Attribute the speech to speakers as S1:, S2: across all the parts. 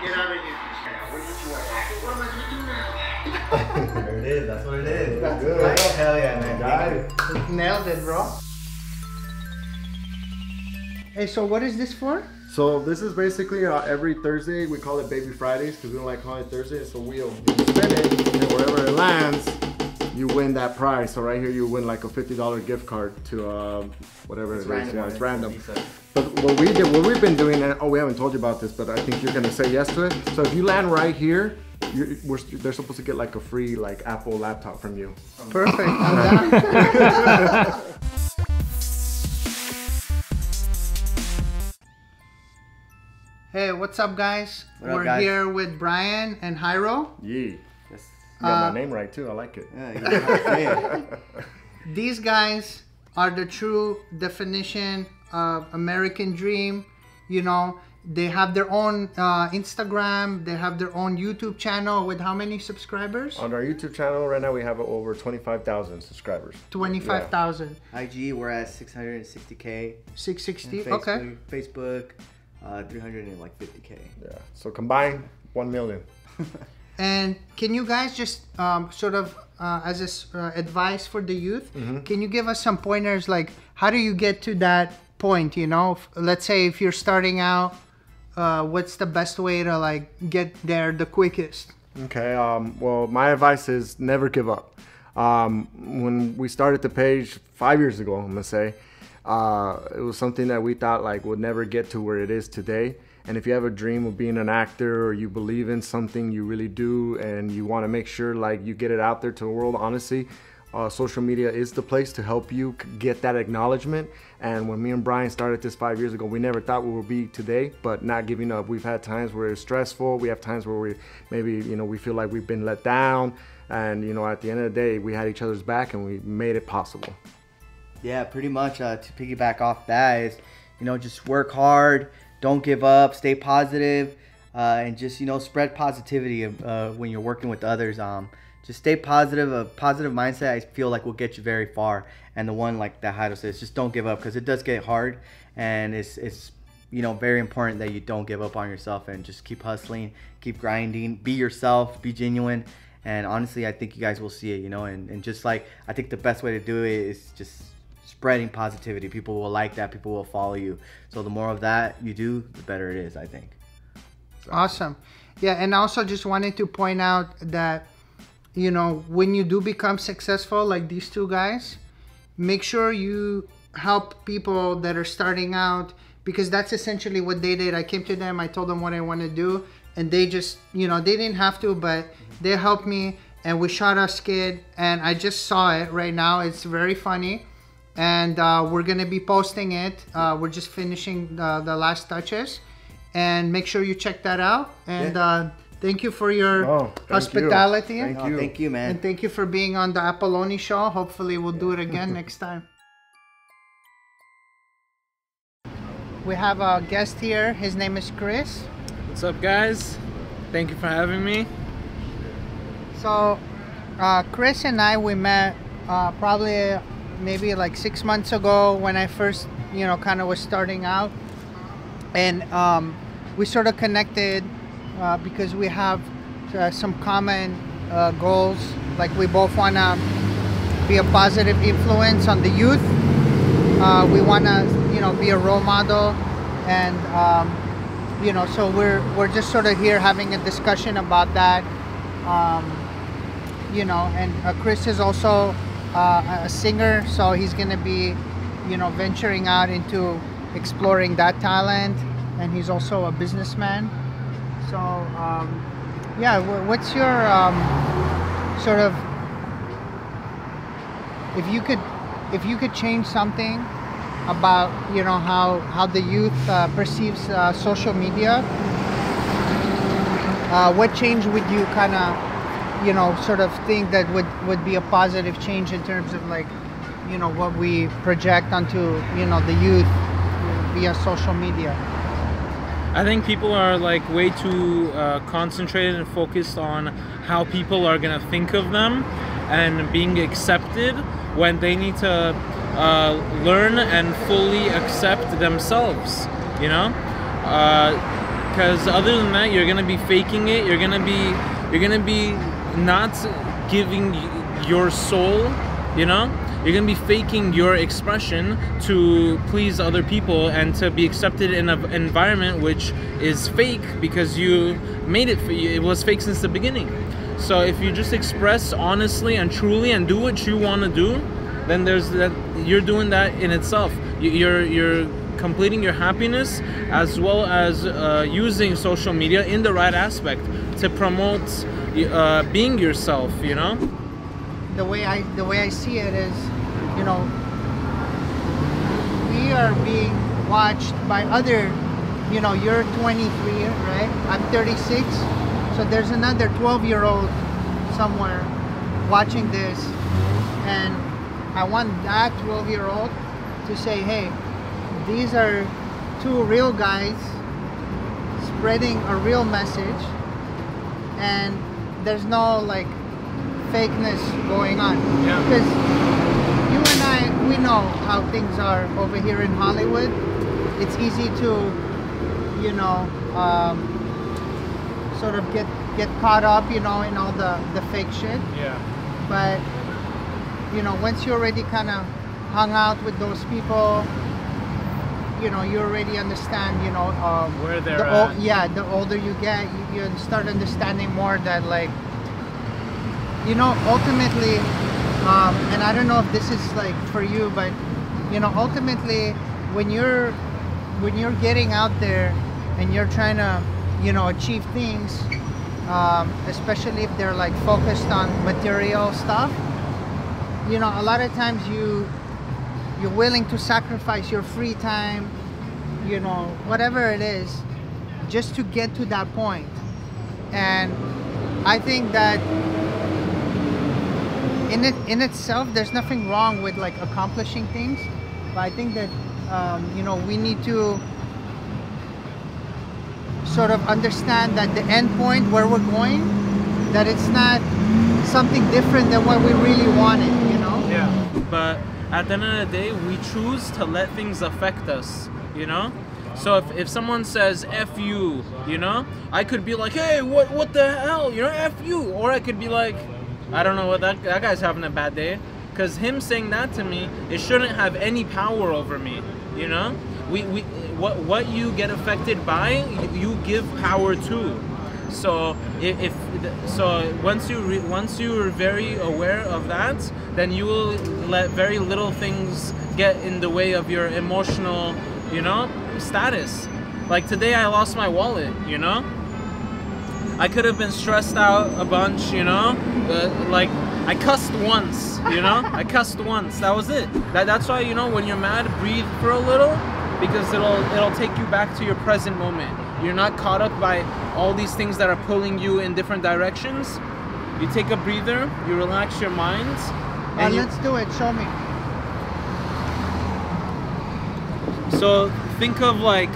S1: Get out of here. What am I going to do now?
S2: There it is. That's what it is.
S3: That's good.
S2: Right. Hell yeah, man.
S3: Got it.
S4: Nailed it, bro. Hey, so what is this for?
S3: So this is basically every Thursday. We call it Baby Fridays because we don't like calling it Thursday. It's a wheel. You spin it, and wherever it lands, you win that prize. So right here, you win like a $50 gift card to whatever it is. Yeah, it's random. But what we've been doing, and we haven't told you about this, but I think you're gonna say yes to it. So if you land right here, they're supposed to get like a free Apple laptop from you.
S4: Perfect. I'm done. Hey, what's up, guys? We're here with Brian and Jairo.
S3: Yee. Yes. You got my name right too. I like it.
S2: Yeah,
S4: These guys are the true definition of American dream. You know, they have their own Instagram. They have their own YouTube channel with how many subscribers?
S3: On our YouTube channel right now, we have over 25,000 subscribers.
S4: 25,000.
S2: IG, we're at 660K.
S4: 660.
S2: Facebook,
S4: Okay.
S2: Facebook, 350K.
S3: Yeah. So combined, 1 million.
S4: And can you guys just sort of, as advice for the youth, can you give us some pointers, like how do you get to that point, you know? Let's say if you're starting out, what's the best way to like get there the quickest?
S3: Okay, well, my advice is never give up. When we started the page 5 years ago, I'm gonna say, it was something that we thought like would never get to where it is today. And if you have a dream of being an actor, or you believe in something, you really do, and you want to make sure like you get it out there to the world, honestly, social media is the place to help you get that acknowledgement. And when me and Brian started this 5 years ago, we never thought we would be today, but not giving up. We've had times where it's stressful. We have times where we maybe, we feel like we've been let down. And, at the end of the day, we had each other's back and we made it possible.
S2: Yeah, pretty much to piggyback off that is, just work hard, don't give up, stay positive, and just, spread positivity when you're working with others. Just stay positive. A positive mindset, I feel like, will get you very far. And the one like that Jairo says, just don't give up, because it does get hard, and it's very important that you don't give up on yourself and just keep hustling, keep grinding, be yourself, be genuine. And honestly, I think you guys will see it, and just like, I think the best way to do it is just spreading positivity. People will like that. People will follow you. So the more of that you do, the better it is, I think. So.
S4: Awesome. Yeah, and I also just wanted to point out that, when you do become successful like these two guys, make sure you help people that are starting out, because that's essentially what they did. I came to them, I told them what I want to do, and they just, they didn't have to, but they helped me, and we shot a skit, and I just saw it right now. It's very funny. And we're going to be posting it. We're just finishing the last touches. And make sure you check that out. And thank you for your hospitality.
S3: Thank you.
S2: Thank you, man.
S4: And thank you for being on the Appleoni Show. Hopefully we'll do it again next time. We have a guest here. His name is Chris.
S5: What's up, guys? Thank you for having me.
S4: So Chris and I, we met probably maybe like 6 months ago when I first, kind of was starting out. And we sort of connected because we have some common goals. Like we both want to be a positive influence on the youth. We want to, be a role model. And, so we're just sort of here having a discussion about that. And Chris is also a singer, so he's gonna be, venturing out into exploring that talent, and he's also a businessman. So, yeah, what's your sort of, if you could change something about, how the youth perceives social media, what change would you kind of sort of think that would be a positive change in terms of like, what we project onto, the youth via social media?
S5: I think people are like way too concentrated and focused on how people are gonna think of them and being accepted, when they need to learn and fully accept themselves, because other than that, you're gonna be faking it. You're gonna be not giving your soul, you know. You're gonna be faking your expression to please other people and to be accepted in an environment which is fake because you made it. It was fake since the beginning. So if you just express honestly and truly and do what you want to do, then there's that. You're doing that in itself. You're completing your happiness, as well as using social media in the right aspect to promote being yourself. You know.
S4: The way I see it is, you know, we are being watched by other, you know, you're 23, right? I'm 36, so there's another 12-year-old somewhere watching this, and I want that 12-year-old to say, hey, these are two real guys spreading a real message, and there's no like fakeness going on.
S5: Yeah.
S4: Because you and I, we know how things are over here in Hollywood. It's easy to, you know, sort of get caught up, you know, in all the fake shit.
S5: Yeah.
S4: But, you know, once you already kind of hung out with those people, you know, you already understand, you know,
S5: where they're at.
S4: Yeah, the older you get, you start understanding more that, like, you know, ultimately, and I don't know if this is like for you, but you know, ultimately, when you're getting out there and you're trying to, you know, achieve things, especially if they're like focused on material stuff, you know, a lot of times you're willing to sacrifice your free time, you know, whatever it is, just to get to that point. And I think that in itself, there's nothing wrong with like accomplishing things, but I think that you know, we need to sort of understand that the end point where we're going, that it's not something different than what we really wanted, you know.
S5: Yeah, but at the end of the day, we choose to let things affect us, you know. So if someone says F you, you know, I could be like, hey, what the hell, you know, F you, or I could be like, I don't know what that guy's having a bad day, because him saying that to me, it shouldn't have any power over me, you know. What you get affected by, you give power to. So once you're very aware of that, then you will let very little things get in the way of your emotional, you know, status. Like today, I lost my wallet, you know. I could have been stressed out a bunch, you know, like I cussed once, you know, I cussed once, that was it. That's why, you know, when you're mad, breathe for a little, because it'll take you back to your present moment. You're not caught up by all these things that are pulling you in different directions. You take a breather, you relax your mind. And
S4: let's do it, show me.
S5: So think of like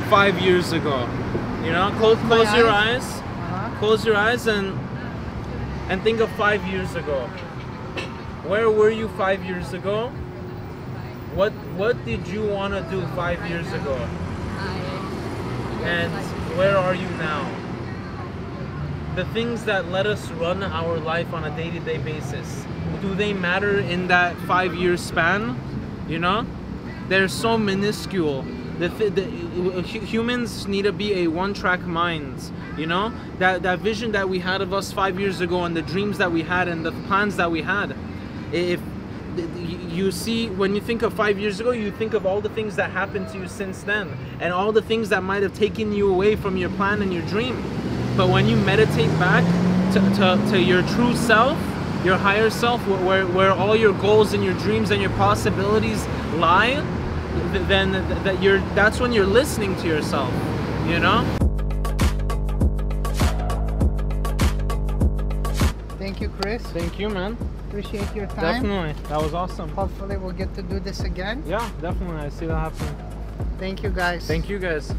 S5: 5 years ago. You know, close your eyes. Close your eyes and think of 5 years ago. Where were you 5 years ago? What did you want to do 5 years ago? And where are you now? The things that let us run our life on a day-to-day basis, do they matter in that 5 year span? You know, they're so minuscule. Humans need to be a one-track mind, you know? That vision that we had of us 5 years ago, and the dreams that we had and the plans that we had. If you see, when you think of 5 years ago, you think of all the things that happened to you since then, and all the things that might have taken you away from your plan and your dream. But when you meditate back to your true self, your higher self, where all your goals and your dreams and your possibilities lie, then that's when you're listening to yourself, you know.
S4: Thank you, Chris.
S5: Thank you, man.
S4: Appreciate your time.
S5: Definitely, that was awesome.
S4: Hopefully we'll get to do this again.
S5: Yeah, definitely. I see that happening.
S4: Thank you, guys.
S5: Thank you, guys.